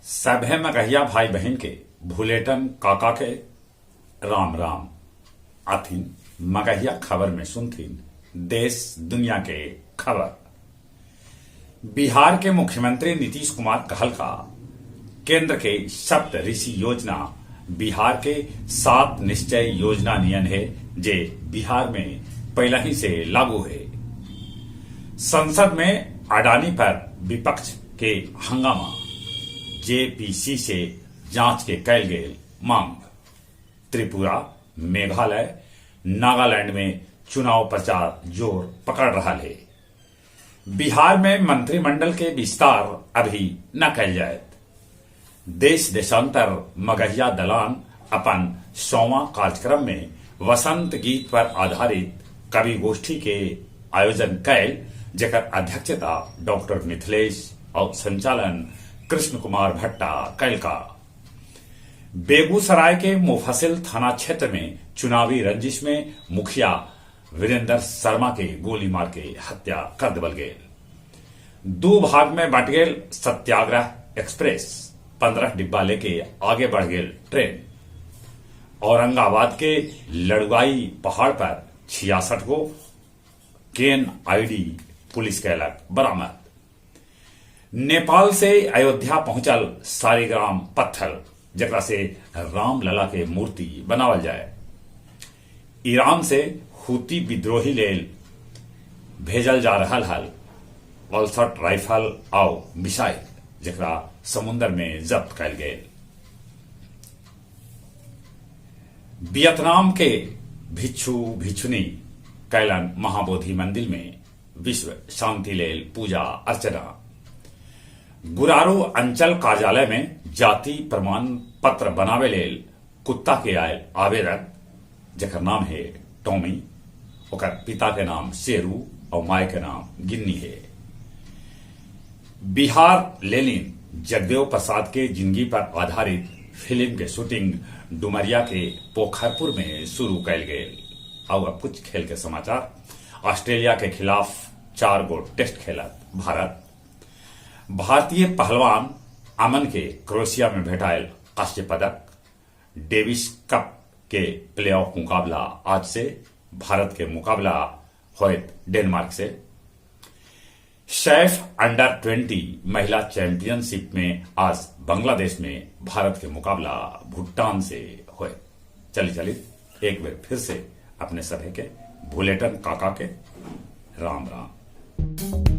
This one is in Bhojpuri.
सभे मगहिया भाई बहन के भूलेटन काका के राम राम आथिन मगहिया खबर में सुनथिन देश दुनिया के खबर। बिहार के मुख्यमंत्री नीतीश कुमार कहल का केंद्र के सप्त ऋषि योजना बिहार के 7 निश्चय योजना नियन है जे बिहार में पहले ही से लागू है। संसद में अडानी पर विपक्ष के हंगामा, जेपीसी से जांच के कैल गेल मांग। त्रिपुरा, मेघालय, नागालैंड में चुनाव प्रचार जोर पकड़ रहा है। बिहार में मंत्रिमंडल के विस्तार अभी न कैल जाए। देश देशांतर मगहिया दलान अपन 100वां कार्यक्रम में वसंत गीत पर आधारित कवि गोष्ठी के आयोजन कैल, जेकर अध्यक्षता डॉक्टर मिथिलेश और संचालन कृष्ण कुमार भट्टा कैल का। बेगूसराय के मुफस्सिल थाना क्षेत्र में चुनावी रंजिश में मुखिया वीरेंद्र शर्मा के गोली मार के हत्या कर देवल गेल। 2 भाग में बट गेल सत्याग्रह एक्सप्रेस, 15 डिब्बा लेके आगे बढ़ गेल ट्रेन। औरंगाबाद के लड़ुआई पहाड़ पर 66 गो केन आईडी पुलिस कैलक बरामद। नेपाल से अयोध्या पहुंचल सारीग्राम पत्थर, जकरा से रामलला के मूर्ति बनावल जाए। ईरान से हुती विद्रोही लेल भेजल जा रहा हल ऑलसट राइफल और मिसाइल, जकरा समुद्र में जब्त कैल गए। वियतनाम के भिक्षु भिक्षुनी कैलन महाबोधि मंदिर में विश्व शांति लेल पूजा अर्चना। गुरारू अंचल कार्यालय में जाति प्रमाण पत्र बनावे लेल कुत्ता के आयल आवेदक, जकर नाम है टॉमी, ओकर पिता के नाम शेरू और माय के नाम गिन्नी है। बिहार लेनिन जगदेव प्रसाद के जिंदगी पर आधारित फिल्म के शूटिंग डुमरिया के पोखरपुर में शुरू कैल गेल। और अब कुछ खेल के समाचार। ऑस्ट्रेलिया के खिलाफ 4 गो टेस्ट खेलत भारत। भारतीय पहलवान अमन के क्रोएशिया में भेटायल कांस्य पदक। डेविस कप के प्लेऑफ मुकाबला आज से, भारत के मुकाबला होयत डेनमार्क से। सैफ अंडर 20 महिला चैंपियनशिप में आज बांग्लादेश में भारत के मुकाबला भूटान से होए। चली एक बार फिर से अपने सभी के भूलेटन काका के राम राम।